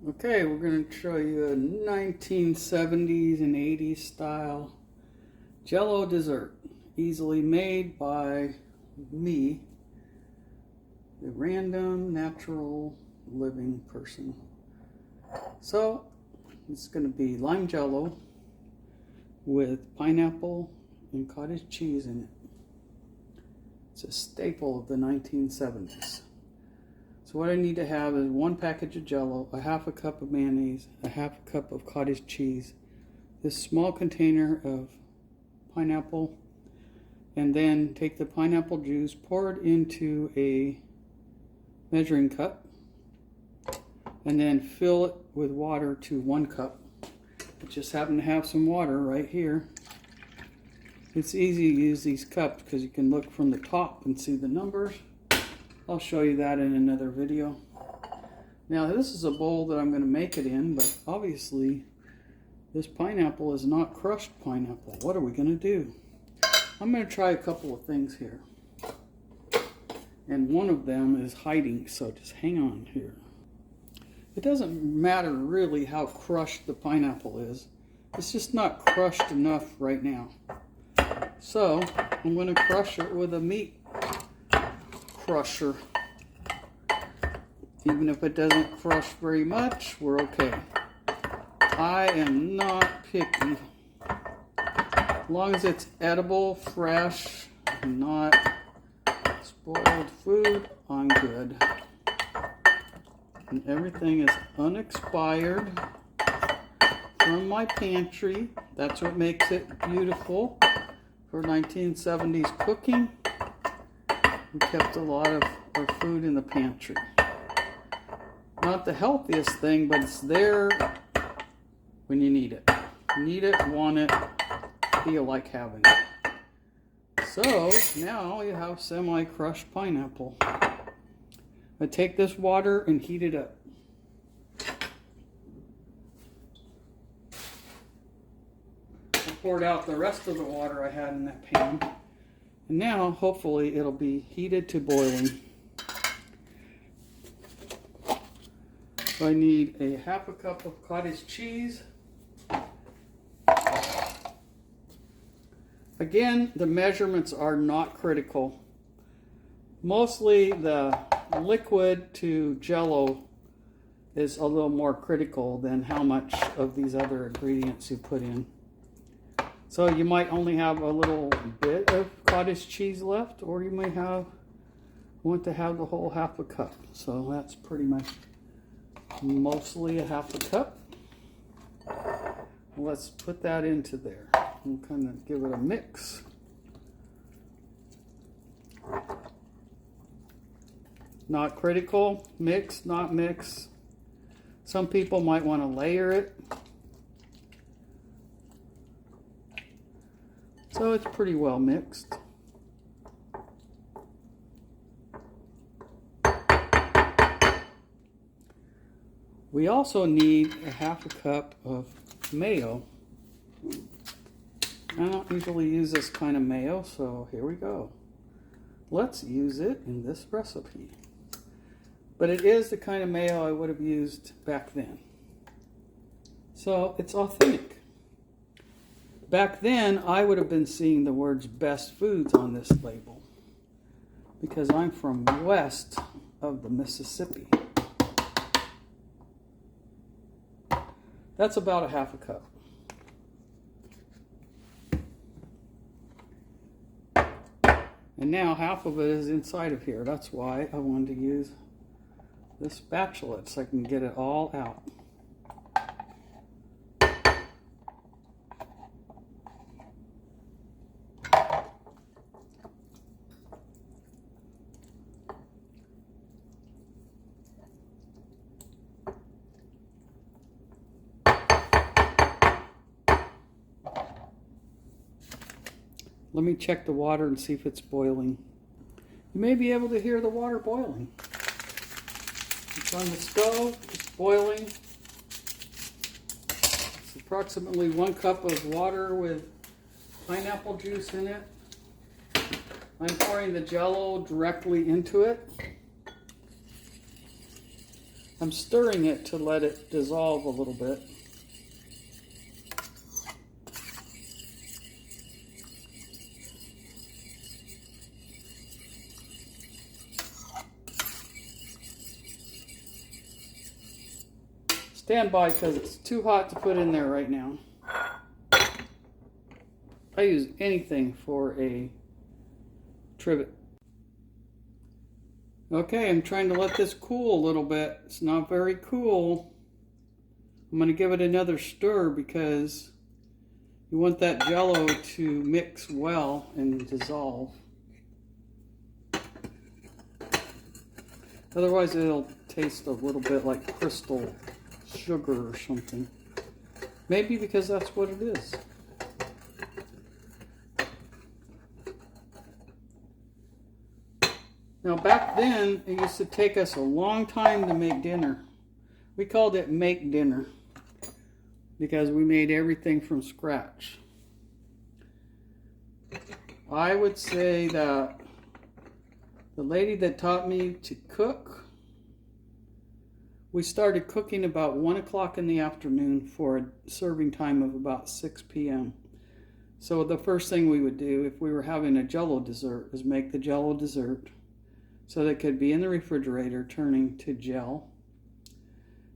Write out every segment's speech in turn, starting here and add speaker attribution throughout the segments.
Speaker 1: Okay, we're going to show you a 1970s and 80s style Jell-O dessert. Easily made by me, the random natural living person. So, it's going to be lime Jell-O with pineapple and cottage cheese in it. It's a staple of the 1970s. So what I need to have is 1 package of Jell-O, a half a cup of mayonnaise, a half a cup of cottage cheese, this small container of pineapple, and then take the pineapple juice, pour it into a measuring cup, and then fill it with water to 1 cup. I just happen to have some water right here. It's easy to use these cups because you can look from the top and see the numbers. I'll show you that in another video. Now this is a bowl that I'm going to make it in, but obviously this pineapple is not crushed pineapple. What are we going to do? I'm going to try a couple of things here. And one of them is hiding, so just hang on here. It doesn't matter really how crushed the pineapple is. It's just not crushed enough right now. So I'm going to crush it with a meat crusher. Even if it doesn't crush very much, we're okay. I am not picky. As long as it's edible, fresh, and not spoiled food, I'm good. And everything is unexpired from my pantry. That's what makes it beautiful for 1970s cooking. We kept a lot of our food in the pantry. Not the healthiest thing, but it's there when you need it. Need it, want it, feel like having it. So now you have semi-crushed pineapple. I take this water and heat it up. I poured out the rest of the water I had in that pan. And now, hopefully, it'll be heated to boiling. So I need a half a cup of cottage cheese. Again, the measurements are not critical. Mostly the liquid to Jell-O is a little more critical than how much of these other ingredients you put in. So you might only have a little bit of cottage cheese left, or you may want to have the whole half a cup. So that's pretty much mostly a half a cup. Let's put that into there and kind of give it a mix. Not critical. Mix, not mix. Some people might want to layer it. So it's pretty well mixed. We also need a half a cup of mayo. I don't usually use this kind of mayo, so here we go. Let's use it in this recipe. But it is the kind of mayo I would have used back then. So it's authentic. Back then, I would have been seeing the words best foods on this label because I'm from west of the Mississippi. That's about a half a cup. And now half of it is inside of here. That's why I wanted to use this spatula so I can get it all out. Let me check the water and see if it's boiling. You may be able to hear the water boiling. It's on the stove, it's boiling. It's approximately 1 cup of water with pineapple juice in it. I'm pouring the Jell-O directly into it. I'm stirring it to let it dissolve a little bit. Stand by because it's too hot to put in there right now. I use anything for a trivet. Okay, I'm trying to let this cool a little bit. It's not very cool. I'm going to give it another stir because you want that Jell-O to mix well and dissolve. Otherwise it'll taste a little bit like crystal sugar or something. Maybe because that's what it is. Now back then, it used to take us a long time to make dinner. We called it make dinner because we made everything from scratch. I would say that the lady that taught me to cook, we started cooking about 1 o'clock in the afternoon for a serving time of about 6 p.m. So the first thing we would do if we were having a Jell-O dessert is make the Jell-O dessert so that it could be in the refrigerator turning to gel.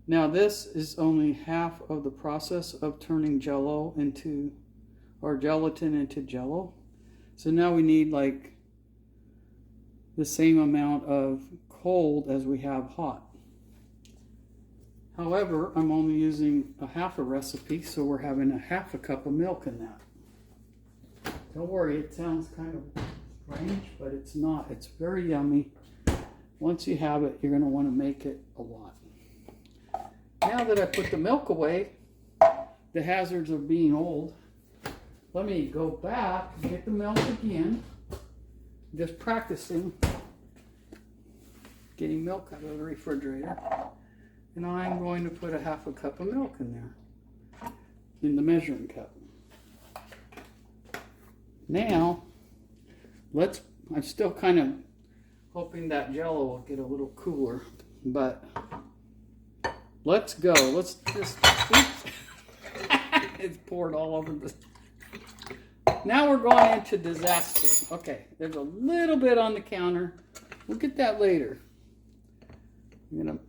Speaker 1: Now this is only half of the process of turning Jell-O into, or gelatin into Jell-O. So now we need like the same amount of cold as we have hot. However, I'm only using a half a recipe, so we're having a half a cup of milk in that. Don't worry, it sounds kind of strange, but it's not. It's very yummy. Once you have it, you're going to want to make it a lot. Now that I put the milk away, the hazards of being old, let me go back and get the milk again. Just practicing getting milk out of the refrigerator. And I'm going to put a half a cup of milk in there, in the measuring cup. Now, I'm still kind of hoping that Jell-O will get a little cooler, but let's go. Let's just, oops. It's poured all over this. Now we're going into disaster. Okay, there's a little bit on the counter. We'll get that later. I'm going to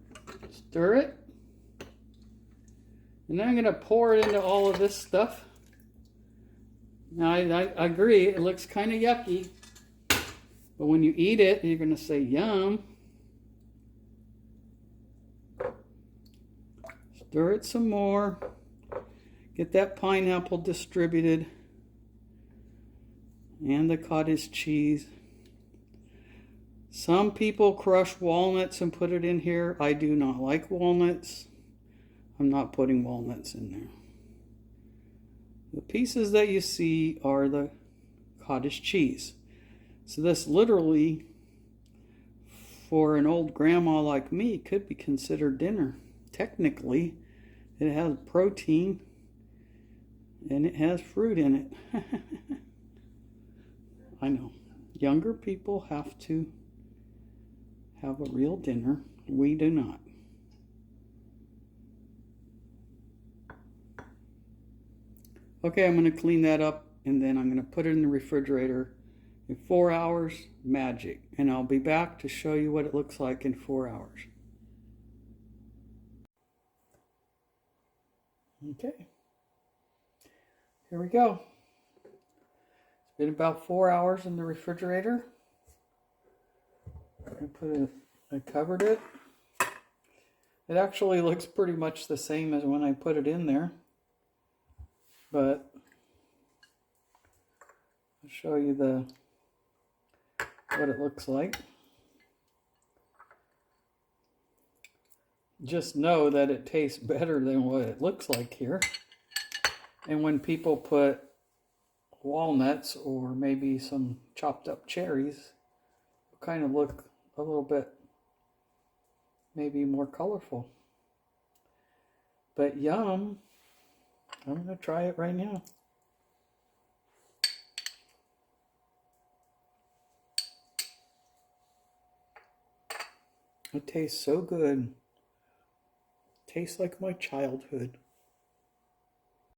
Speaker 1: stir it. And then I'm going to pour it into all of this stuff. Now, I agree, it looks kind of yucky. But when you eat it, you're going to say, yum. Stir it some more. Get that pineapple distributed. And the cottage cheese. Some people crush walnuts and put it in here. I do not like walnuts. I'm not putting walnuts in there. The pieces that you see are the cottage cheese. So this literally, for an old grandma like me, could be considered dinner. Technically, it has protein and it has fruit in it. I know. Younger people have to have a real dinner. We do not. Okay, I'm going to clean that up and then I'm going to put it in the refrigerator. In 4 hours, magic. And I'll be back to show you what it looks like in 4 hours. Okay. Here we go. It's been about 4 hours in the refrigerator. I covered it. It actually looks pretty much the same as when I put it in there. But I'll show you what it looks like. Just know that it tastes better than what it looks like here. And when people put walnuts or maybe some chopped up cherries, it'll kind of look a little bit maybe more colorful. But yum. I'm going to try it right now. It tastes so good.
Speaker 2: Tastes like my childhood.